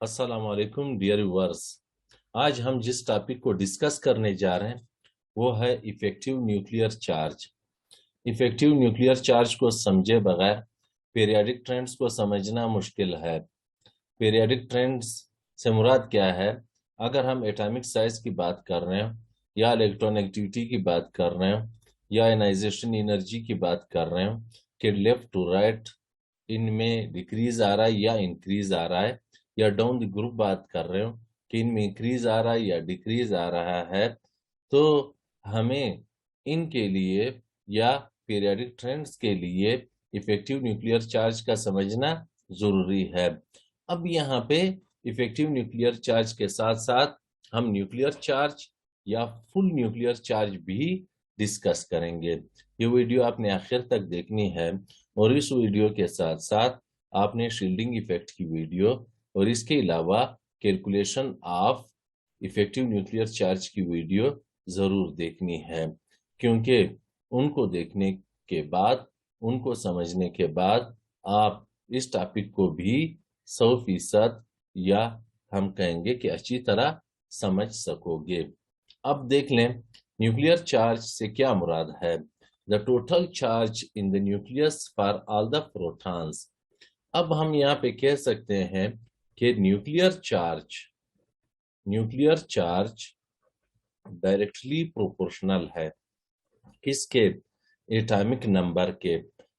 अस्सलाम वालेकुम dear viewers. आज हम जिस टॉपिक को डिस्कस करने जा रहे हैं वो है effective nuclear charge. Effective nuclear charge को समझे बगैर पीरियोडिक ट्रेंड्स को समझना मुश्किल है। पीरियोडिक ट्रेंड्स से मुराद क्या है? अगर हम एटॉमिक साइज की बात कर रहे हैं या इलेक्ट्रॉन एक्टिविटी की बात कर रहे हैं या आयनाइजेशन एनर्जी की बात कर रहे हैं कि लेफ्ट टू राइट इनमें डिक्रीज आ रहा है या इंक्रीज आ रहा है, या डाउन द ग्रुप बात कर रहे हो कि इनमें इंक्रीज आ रहा है या डिक्रीज आ रहा है, तो हमें इनके लिए या पीरियोडिक ट्रेंड्स के लिए इफेक्टिव न्यूक्लियर चार्ज का समझना जरूरी है। अब यहाँ पे इफेक्टिव न्यूक्लियर चार्ज के साथ साथ हम न्यूक्लियर चार्ज या फुल न्यूक्लियर चार्ज भी डिस्कस करेंगे। ये वीडियो आपने आखिर तक देखनी है और इस वीडियो के साथ साथ आपने शील्डिंग इफेक्ट की वीडियो और इसके अलावा calculation of effective nuclear charge की वीडियो जरूर देखनी है, क्योंकि उनको देखने के बाद, उनको समझने के बाद आप इस टॉपिक को भी 100% या हम कहेंगे कि अच्छी तरह समझ सकोगे। अब देख लें न्यूक्लियर चार्ज से क्या मुराद है। The total charge in the nucleus for all the protons. अब हम यहाँ पे कह सकते हैं कि न्यूक्लियर चार्ज डायरेक्टली प्रोपोर्शनल है किसके? एटॉमिक नंबर के।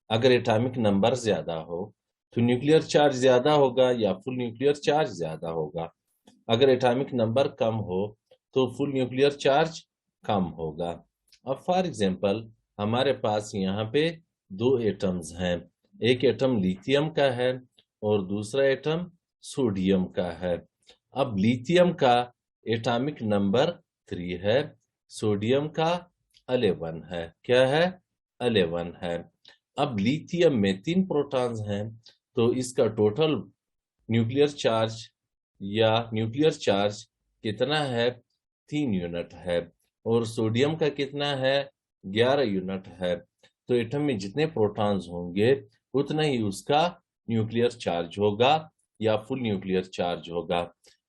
अगर एटॉमिक नंबर ज्यादा हो तो न्यूक्लियर चार्ज ज्यादा होगा या फुल न्यूक्लियर चार्ज ज्यादा होगा। अगर एटॉमिक नंबर कम हो तो फुल न्यूक्लियर चार्ज कम होगा। अब फॉर एग्जांपल हमारे पास यहाँ पे दो एटम्स हैं, एक एटम लिथियम का है और दूसरा एटम सोडियम का है। अब लिथियम का एटॉमिक नंबर 3 है, सोडियम का 11 है। क्या है? 11 है। अब लिथियम में 3 प्रोटॉन्स हैं तो इसका टोटल न्यूक्लियर चार्ज या न्यूक्लियर चार्ज कितना है? 3 यूनिट है। और सोडियम का कितना है? 11 यूनिट है। तो एटम में जितने प्रोटॉन्स होंगे उतना ही उसका न्यूक्लियर चार्ज होगा या फुल न्यूक्लियर चार्ज होगा।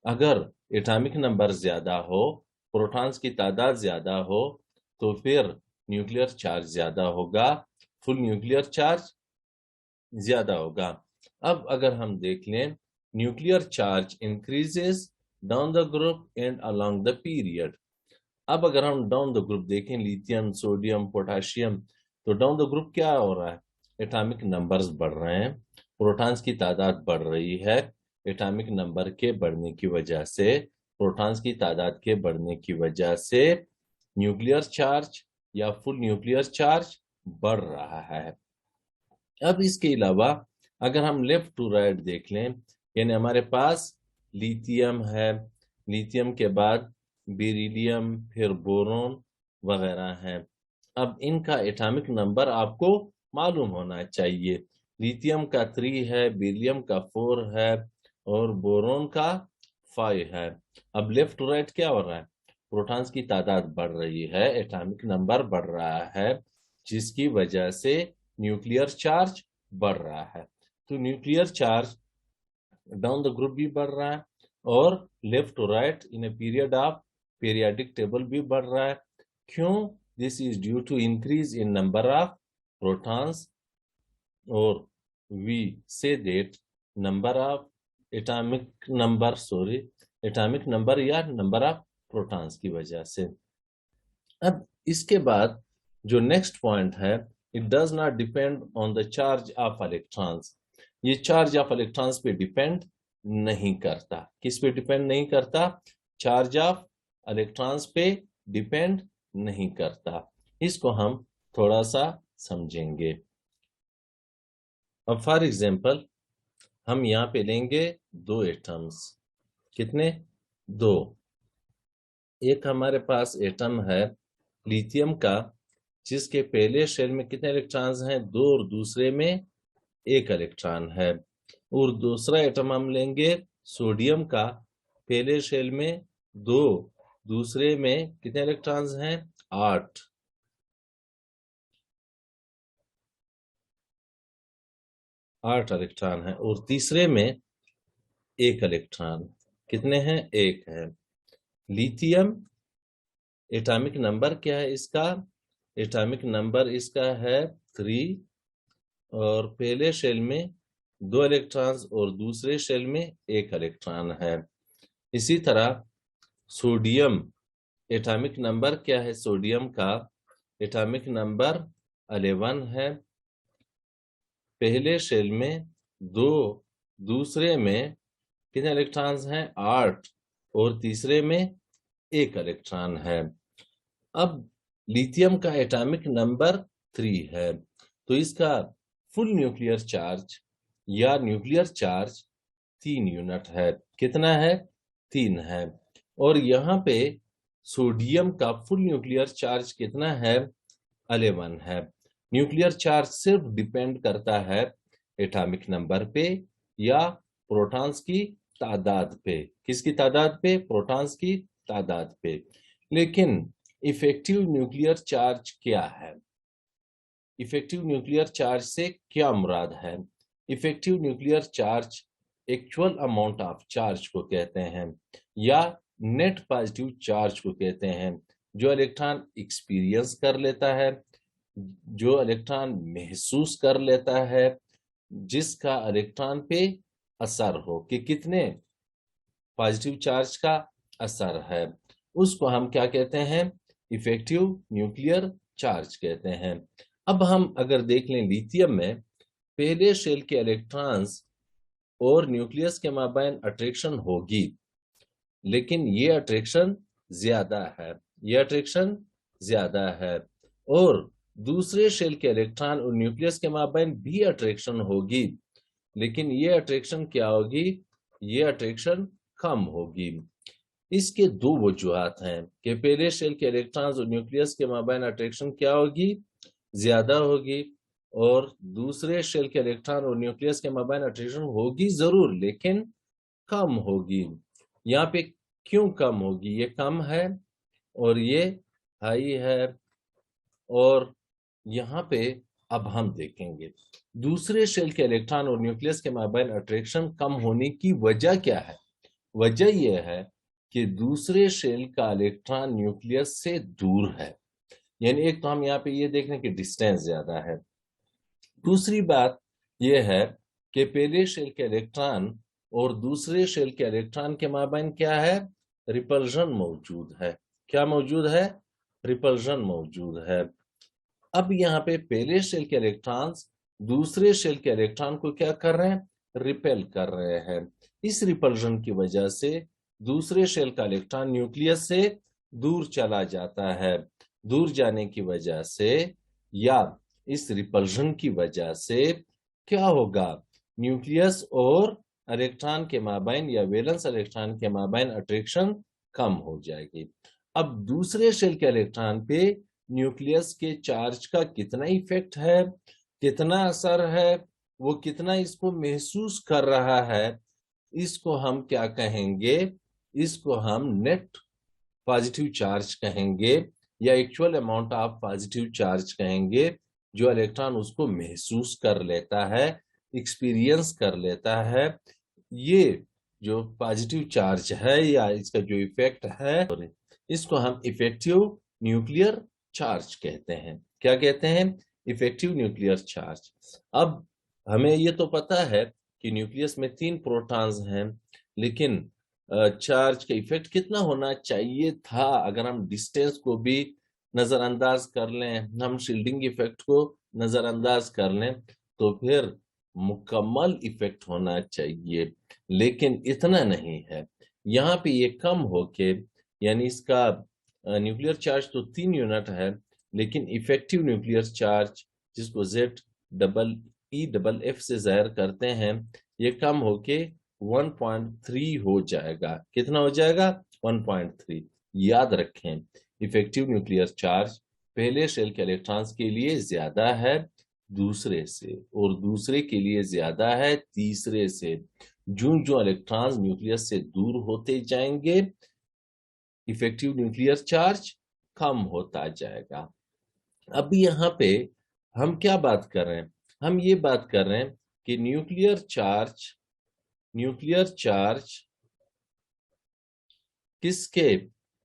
अगर एटॉमिक नंबर ज्यादा हो, प्रोटॉन्स की तादाद ज्यादा हो, तो फिर न्यूक्लियर चार्ज ज्यादा होगा, फुल न्यूक्लियर चार्ज ज्यादा होगा। अब अगर हम देख लें nuclear charge increases down the group and along the period. अब अगर हम डाउन द ग्रुप देखें, लिथियम, सोडियम, पोटाशियम, तो डाउन द ग्रुप क्या हो रहा है? एटॉमिक नंबर्स बढ़ रहे हैं, प्रोटॉन्स की तादाद बढ़ रही है। एटॉमिक नंबर के बढ़ने की वजह से, प्रोटॉन्स की तादाद के बढ़ने की वजह से न्यूक्लियर चार्ज या फुल न्यूक्लियर चार्ज बढ़ रहा है। अब इसके अलावा अगर हम लेफ्ट टू राइट देख लें, यानी हमारे पास लिथियम है, लिथियम के बाद बेरिलियम, फिर बोरोन वगैरह हैं। अब इनका एटॉमिक नंबर आपको मालूम होना चाहिए। लिथियम का 3 है, बेरिलियम का 4 है और बोरोन का 5 है। अब लेफ्ट टू राइट क्या हो रहा है? प्रोटॉन्स की तादाद बढ़ रही है, एटॉमिक नंबर बढ़ रहा है, जिसकी वजह से न्यूक्लियर चार्ज बढ़ रहा है। तो nuclear charge down the group भी बढ़ रहा है और left to right in a period of periodic table भी बढ़ रहा है। क्यों? This is due to increase in number of protons, और we say that number of atomic number या नंबर ऑफ प्रोटॉन्स की वजह से। अब इसके बाद जो नेक्स्ट पॉइंट है, it does not depend on the charge of electrons. ये चार्ज ऑफ इलेक्ट्रॉन्स पे डिपेंड नहीं करता। किस पे डिपेंड नहीं करता? चार्ज ऑफ इलेक्ट्रॉन्स पे डिपेंड नहीं करता। इसको हम थोड़ा सा समझेंगे। अब फॉर एग्जांपल हम यहाँ पे लेंगे दो एटम्स। कितने? दो। एक हमारे पास एटम है लिथियम का, जिसके पहले शेल में कितने इलेक्ट्रॉन्स हैं? 2, और दूसरे में 1 इलेक्ट्रॉन है। और दूसरा एटम हम लेंगे सोडियम का, पहले शेल में 2, दूसरे में कितने इलेक्ट्रॉन्स हैं? 8 इलेक्ट्रॉन है। और तीसरे में एक इलेक्ट्रॉन। कितने हैं? एक है। लिथियम एटॉमिक नंबर क्या है इसका? एटॉमिक नंबर इसका है 3 और पहले शेल में 2 इलेक्ट्रॉन्स और दूसरे शेल में 1 इलेक्ट्रॉन है। इसी तरह सोडियम एटॉमिक नंबर क्या है? सोडियम का एटॉमिक नंबर 11 है। पहले शेल में 2, दूसरे में कितने इलेक्ट्रॉन्स हैं? 8 और तीसरे में 1 इलेक्ट्रॉन है। अब लिथियम का एटॉमिक नंबर 3 है, तो इसका फुल न्यूक्लियर चार्ज या न्यूक्लियर चार्ज 3 यूनिट है। कितना है? 3 है। और यहाँ पे सोडियम का फुल न्यूक्लियर चार्ज कितना है? 11 है। न्यूक्लियर चार्ज सिर्फ डिपेंड करता है एटॉमिक नंबर पे या प्रोटॉन्स की तादाद पे। किसकी तादाद पे? प्रोटॉन्स की तादाद पे। लेकिन इफेक्टिव न्यूक्लियर चार्ज क्या है? इफेक्टिव न्यूक्लियर चार्ज से क्या मुराद है? Effective nuclear charge actual amount of charge को कहते हैं या नेट पॉजिटिव चार्ज को कहते हैं, जो इलेक्ट्रॉन एक्सपीरियंस कर लेता है, जो इलेक्ट्रॉन महसूस कर लेता है, जिसका इलेक्ट्रॉन पे असर हो कि कितने पॉजिटिव चार्ज का असर है, उसको हम क्या कहते हैं? इफेक्टिव न्यूक्लियर चार्ज कहते हैं। अब हम अगर देख लें लिथियम में पहले शेल के इलेक्ट्रॉन्स और न्यूक्लियस के माबैन अट्रैक्शन होगी, लेकिन ये अट्रैक्शन ज्यादा है, ये अट्रैक्शन ज्यादा है। और दूसरे शेल के इलेक्ट्रॉन और न्यूक्लियस के माबैन भी अट्रैक्शन होगी, लेकिन ये अट्रैक्शन क्या होगी? ये अट्रैक्शन कम होगी। इसके 2 वजूहात हैं कि पहले शेल के इलेक्ट्रॉन्स और न्यूक्लियस के माबैन अट्रैक्शन क्या होगी? ज्यादा होगी, और दूसरे शेल के इलेक्ट्रॉन और न्यूक्लियस के माबैन अट्रैक्शन होगी जरूर, लेकिन कम होगी। यहाँ पे क्यों कम होगी? ये कम है और ये हाई है। और यहाँ पे अब हम देखेंगे दूसरे शेल के इलेक्ट्रॉन और न्यूक्लियस के माबैन अट्रैक्शन कम होने की वजह क्या है? वजह यह है कि दूसरे शेल का इलेक्ट्रॉन न्यूक्लियस से दूर है, यानी एक तो हम यहाँ पे ये देख रहे हैं कि डिस्टेंस ज्यादा है। दूसरी बात यह है कि पहले शेल के इलेक्ट्रॉन और दूसरे शेल के इलेक्ट्रॉन के माबैन क्या है? रिपल्शन मौजूद है। क्या मौजूद है? रिपल्शन मौजूद है। अब यहाँ पे पहले शेल के इलेक्ट्रॉन्स दूसरे शेल के इलेक्ट्रॉन को क्या कर रहे हैं? रिपेल कर रहे हैं। इस रिपल्शन की वजह से दूसरे शेल का इलेक्ट्रॉन न्यूक्लियस से दूर चला जाता है। दूर जाने की वजह से या इस रिपल्शन की वजह से क्या होगा? न्यूक्लियस और इलेक्ट्रॉन के माबैन या वैलेंस इलेक्ट्रॉन के माबैन अट्रैक्शन कम हो जाएगी। अब दूसरे शेल के इलेक्ट्रॉन पे न्यूक्लियस के चार्ज का कितना इफेक्ट है, कितना असर है, वो कितना इसको महसूस कर रहा है, इसको हम क्या कहेंगे? इसको हम नेट पॉजिटिव चार्ज कहेंगे या actual amount of positive charge कहेंगे, जो इलेक्ट्रॉन उसको महसूस कर लेता है, एक्सपीरियंस कर लेता है। ये जो पॉजिटिव चार्ज है या इसका जो इफेक्ट है, इसको हम इफेक्टिव न्यूक्लियर चार्ज कहते हैं। क्या कहते हैं? Effective nuclear charge. अब हमें ये तो पता है कि न्यूक्लियस में 3 प्रोटॉन्स हैं, लेकिन चार्ज का इफेक्ट कितना होना चाहिए था? अगर हम डिस्टेंस को भी नजरअंदाज कर लें, हम शील्डिंग इफेक्ट को नजरअंदाज कर लें, तो फिर मुकम्मल इफेक्ट होना चाहिए, लेकिन इतना नहीं है। यहाँ पे ये कम होके, यानी इसका न्यूक्लियर चार्ज तो 3 यूनिट है, लेकिन इफेक्टिव न्यूक्लियर चार्ज जिसको ZEEFF से जाहिर करते हैं, ये कम होके 1.3 हो जाएगा। कितना हो जाएगा? 1.3। याद रखें, इफेक्टिव न्यूक्लियर चार्ज पहले शेल के इलेक्ट्रॉन्स के लिए ज्यादा है दूसरे से, और दूसरे के लिए ज्यादा है तीसरे से। जो इलेक्ट्रॉन्स न्यूक्लियस से दूर होते जाएंगे, इफेक्टिव न्यूक्लियर चार्ज कम होता जाएगा। अब यहाँ पे हम क्या बात कर रहे हैं? हम ये बात कर रहे हैं कि न्यूक्लियर चार्ज न्यूक्लियर चार्ज किसके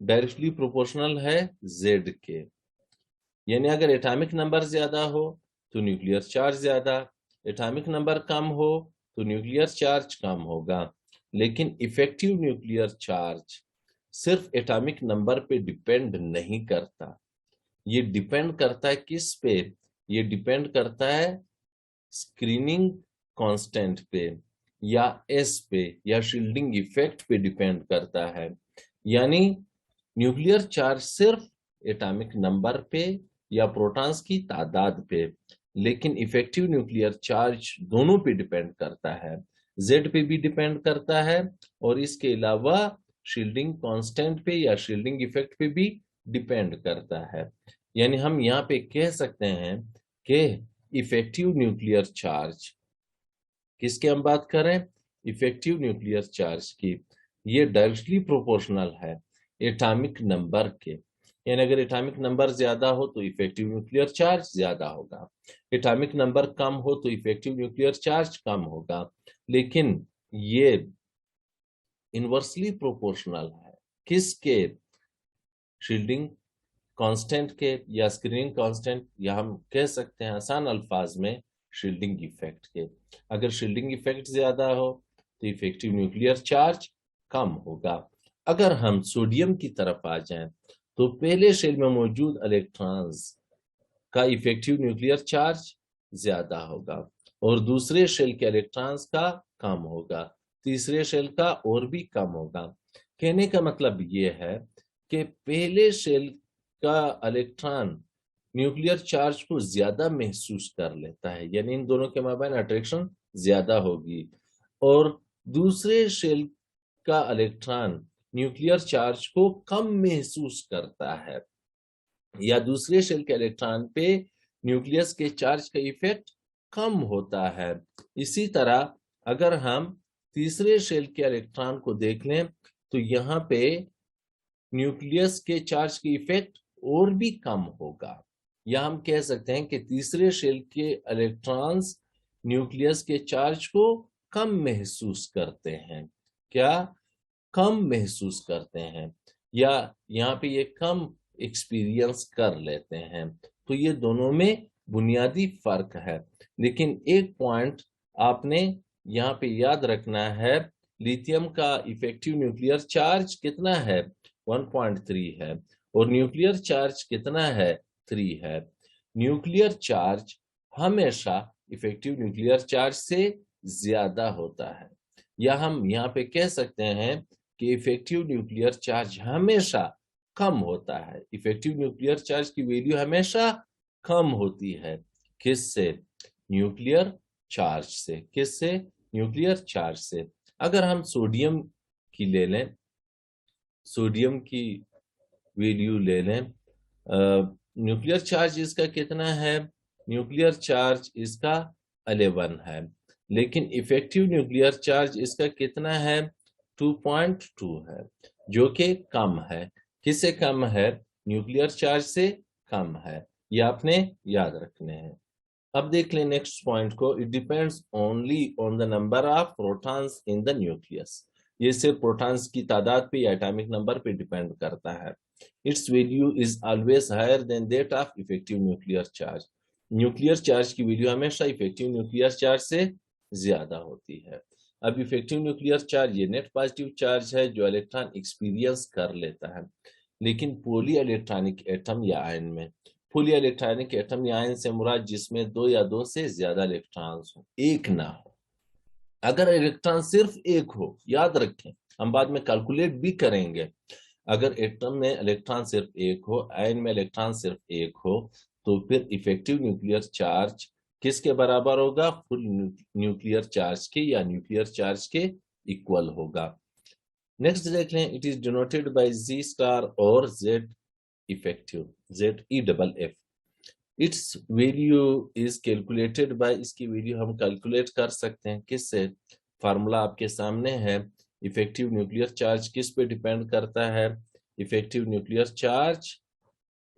डायरेक्टली प्रोपोर्शनल है? Z के। यानी अगर एटॉमिक नंबर ज्यादा हो तो न्यूक्लियर चार्ज ज्यादा, एटॉमिक नंबर कम हो तो न्यूक्लियर चार्ज कम होगा। लेकिन इफेक्टिव न्यूक्लियर चार्ज सिर्फ एटॉमिक नंबर पे डिपेंड नहीं करता। ये डिपेंड करता है किस पे? ये डिपेंड करता है स्क्रीनिंग कांस्टेंट पे, या एस पे, या शील्डिंग इफेक्ट पे डिपेंड करता है। यानी न्यूक्लियर चार्ज सिर्फ एटॉमिक नंबर पे या प्रोटॉन्स की तादाद पे, लेकिन इफेक्टिव न्यूक्लियर चार्ज दोनों पे डिपेंड करता है। Z पे भी डिपेंड करता है और इसके अलावा शील्डिंग कांस्टेंट पे या शील्डिंग इफेक्ट पे भी डिपेंड करता है। यानी हम यहाँ पे कह सकते हैं कि इफेक्टिव न्यूक्लियर चार्ज, किसके हम बात करें? इफेक्टिव न्यूक्लियर चार्ज की, ये डायरेक्टली प्रोपोर्शनल है एटॉमिक नंबर के। यानी अगर एटॉमिक नंबर ज्यादा हो तो इफेक्टिव न्यूक्लियर चार्ज ज्यादा होगा, एटॉमिक नंबर कम हो तो इफेक्टिव न्यूक्लियर चार्ज कम होगा। लेकिन ये इनवर्सली प्रोपोर्शनल है किसके? शील्डिंग कांस्टेंट के या स्क्रीनिंग कांस्टेंट, या हम कह सकते हैं आसान अल्फाज में शील्डिंग इफेक्ट के। अगर शील्डिंग इफेक्ट ज्यादा हो तो इफेक्टिव न्यूक्लियर चार्ज कम होगा। अगर हम सोडियम की तरफ आ जाएं तो पहले शेल में मौजूद इलेक्ट्रॉन्स का इफेक्टिव न्यूक्लियर चार्ज ज्यादा होगा और दूसरे शेल के इलेक्ट्रॉन्स का कम होगा, तीसरे शेल का और भी कम होगा। कहने का मतलब ये है कि पहले शेल का इलेक्ट्रॉन न्यूक्लियर चार्ज को ज्यादा महसूस कर लेता है, यानी इन दोनों के माबैन अट्रैक्शन ज्यादा होगी, और दूसरे शेल का इलेक्ट्रॉन न्यूक्लियर चार्ज को कम महसूस करता है, या दूसरे शेल के इलेक्ट्रॉन पे न्यूक्लियस के चार्ज का इफेक्ट कम होता है। इसी तरह अगर हम तीसरे शेल के इलेक्ट्रॉन को देख लें तो यहाँ पे न्यूक्लियस के चार्ज की इफेक्ट और भी कम होगा, या हम कह सकते हैं कि तीसरे शेल के इलेक्ट्रॉन्स न्यूक्लियस के चार्ज को कम महसूस करते हैं। क्या? कम महसूस करते हैं, या यहाँ पे ये कम एक्सपीरियंस कर लेते हैं। तो ये दोनों में बुनियादी फर्क है। लेकिन एक पॉइंट आपने यहाँ पे याद रखना है, लिथियम का इफेक्टिव न्यूक्लियर चार्ज कितना है? 1.3 है, और न्यूक्लियर चार्ज कितना है? 3 है। न्यूक्लियर चार्ज हमेशा इफेक्टिव न्यूक्लियर चार्ज से ज्यादा होता है, या हम यहाँ पे कह सकते हैं कि इफेक्टिव न्यूक्लियर चार्ज हमेशा कम होता है। इफेक्टिव न्यूक्लियर चार्ज की वैल्यू हमेशा कम होती है। किससे? न्यूक्लियर चार्ज से। किससे? न्यूक्लियर चार्ज से। अगर हम सोडियम की ले लें, सोडियम की वैल्यू ले लें, न्यूक्लियर चार्ज इसका कितना है? न्यूक्लियर चार्ज इसका 11 है, लेकिन इफेक्टिव न्यूक्लियर चार्ज इसका कितना है? 2.2 है, जो कि कम है। किससे कम है? न्यूक्लियर चार्ज से कम है। ये आपने याद रखने हैं। अब देख लें नेक्स्ट पॉइंट को, it depends only on the number of protons in the nucleus. ये सिर्फ प्रोटॉन्स की तादाद पे या एटॉमिक नंबर पे डिपेंड करता है। Its value is always higher than that of effective nuclear charge. Nuclear charge की वैल्यू हमेशा इफेक्टिव न्यूक्लियर चार्ज से ज्यादा होती है। अब इफेक्टिव न्यूक्लियर चार्ज ये नेट पॉजिटिव चार्ज है जो इलेक्ट्रॉन एक्सपीरियंस कर लेता है। लेकिन पॉली इलेक्ट्रॉनिक एटम या आयन में, पॉली इलेक्ट्रॉनिक एटम या आयन से मुराद जिसमें 2 या 2 से ज्यादा इलेक्ट्रॉन्स हो, एक ना हो। अगर इलेक्ट्रॉन सिर्फ एक हो, याद रखें हम बाद में कैलकुलेट भी करेंगे, अगर एटम में इलेक्ट्रॉन सिर्फ एक हो, आयन में इलेक्ट्रॉन सिर्फ एक हो, तो फिर इफेक्टिव न्यूक्लियर चार्ज किसके बराबर होगा? फुल न्यूक्लियर चार्ज के या न्यूक्लियर चार्ज के इक्वल होगा। नेक्स्ट देख लें, it is denoted by Z star और Z effective, ZEFF। Its value is calculated by, इसकी वैल्यू हम कैलकुलेट कर सकते हैं किससे? फार्मूला आपके सामने है। इफेक्टिव न्यूक्लियर चार्ज किस पे डिपेंड करता है? Effective nuclear charge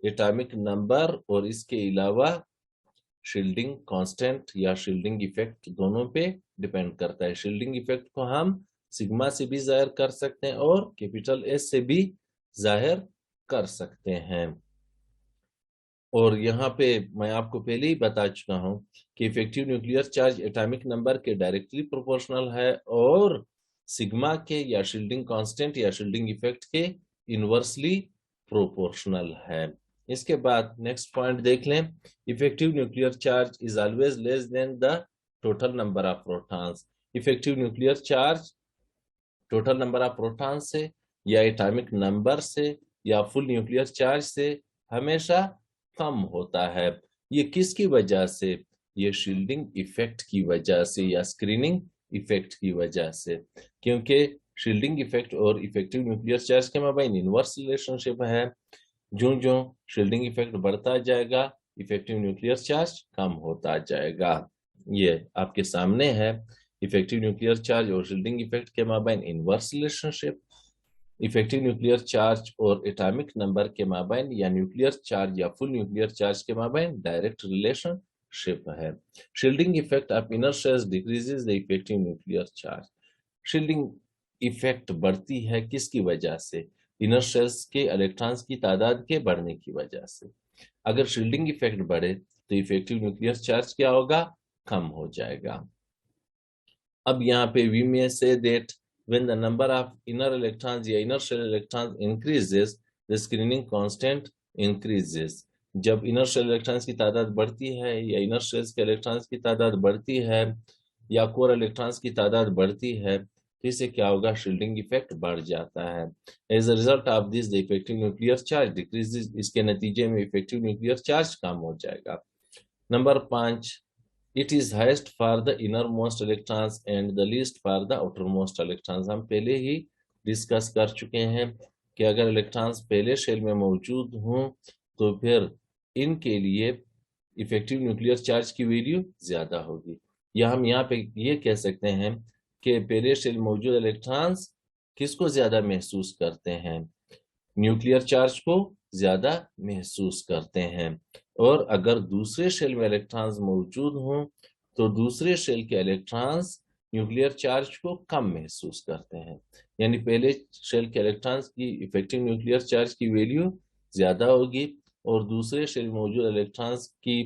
atomic number और इसके अलावा शील्डिंग कांस्टेंट या शील्डिंग इफेक्ट दोनों पे डिपेंड करता है। शील्डिंग इफेक्ट को हम सिग्मा से भी जाहिर कर सकते हैं और कैपिटल एस से भी जाहिर कर सकते हैं। और यहाँ पे मैं आपको पहले ही बता चुका हूं कि effective nuclear charge atomic number के डायरेक्टली प्रोपोर्शनल है और सिग्मा के या शील्डिंग कांस्टेंट या शील्डिंग इफेक्ट के इनवर्सली प्रोपोर्शनल है। इसके बाद नेक्स्ट पॉइंट देख लें, effective nuclear charge is always less than the total number of protons. Effective nuclear charge total number of proton से या एटॉमिक नंबर से या फुल न्यूक्लियर चार्ज से हमेशा कम होता है। ये किसकी वजह से? ये शील्डिंग इफेक्ट की वजह से या स्क्रीनिंग इफेक्ट की वजह से, क्योंकि शील्डिंग इफेक्ट और इफेक्टिव न्यूक्लियर चार्ज के माबैन इनवर्स रिलेशनशिप है। जो जो शील्डिंग इफेक्ट बढ़ता जाएगा इफेक्टिव न्यूक्लियर चार्ज कम होता जाएगा। ये आपके सामने है इफेक्टिव न्यूक्लियर चार्ज और शील्डिंग इफेक्ट के माबैन inverse relationship. Effective nuclear charge और एटॉमिक नंबर के माबैन या न्यूक्लियर चार्ज या फुल न्यूक्लियर चार्ज के माबैन डायरेक्ट रिलेशनशिप है। Shielding effect of inner shells decreases the effective nuclear charge. Shielding effect बढ़ती है किसकी वजह से? इनर शेल्स के इलेक्ट्रॉन्स की तादाद के बढ़ने की वजह से। अगर शील्डिंग इफेक्ट बढ़े तो इफेक्टिव न्यूक्लियर चार्ज क्या होगा? कम हो जाएगा। अब यहाँ पे we may say that when the number of inner electrons या inner shell electrons increases, the screening constant increases. जब inner shell electrons की तादाद बढ़ती है या inner shells के electrons की तादाद बढ़ती है या core electrons की तादाद बढ़ती है तो इससे क्या होगा? शील्डिंग इफेक्ट बढ़ जाता है। As a result of this the effective nuclear charge decreases. इसके नतीजे में इफेक्टिव न्यूक्लियर चार्ज कम हो जाएगा। Number 5, it is highest for the innermost electrons and the least for the outermost electrons। हम पहले ही डिस्कस कर चुके हैं कि अगर इलेक्ट्रॉन्स पहले शेल में मौजूद हों तो फिर इनके लिए इफेक्टिव न्यूक्लियर चार्ज की वैल्यू ज्यादा होगी। या हम यहाँ पे ये कह सकते हैं कि पहले शेल में मौजूद इलेक्ट्रॉन्स किसको ज्यादा महसूस करते हैं? न्यूक्लियर चार्ज को ज्यादा महसूस करते हैं। और अगर दूसरे शेल में इलेक्ट्रॉन्स मौजूद हों तो दूसरे शेल के इलेक्ट्रॉन्स न्यूक्लियर चार्ज को कम महसूस करते हैं। यानी पहले शेल के इलेक्ट्रॉन्स की इफेक्टिव न्यूक्लियर चार्ज की वैल्यू ज्यादा होगी और दूसरे शेल में मौजूद इलेक्ट्रॉन्स की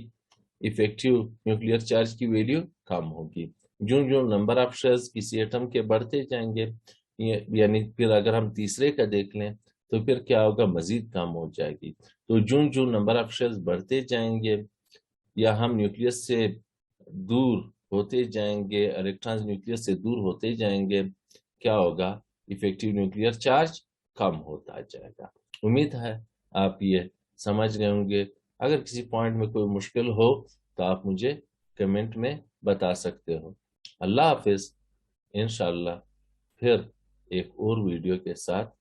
इफेक्टिव न्यूक्लियर चार्ज की वैल्यू कम होगी। जो जो नंबर ऑफ शेल्स किसी एटम के बढ़ते जाएंगे, यानी फिर अगर हम तीसरे का देख लें तो फिर क्या होगा? मजीद कम हो जाएगी। तो जो जो नंबर ऑफ शेल्स बढ़ते जाएंगे या हम न्यूक्लियस से दूर होते जाएंगे, इलेक्ट्रॉन्स न्यूक्लियस से दूर होते जाएंगे, क्या होगा? इफेक्टिव न्यूक्लियर चार्ज कम होता जाएगा। उम्मीद है आप ये समझ गए होंगे। अगर किसी पॉइंट में कोई मुश्किल हो तो आप मुझे कमेंट में बता सकते हो। अल्लाह हाफिज। इंशाल्लाह फिर एक और वीडियो के साथ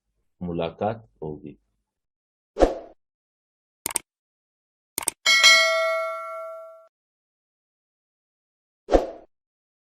मुलाकात होगी।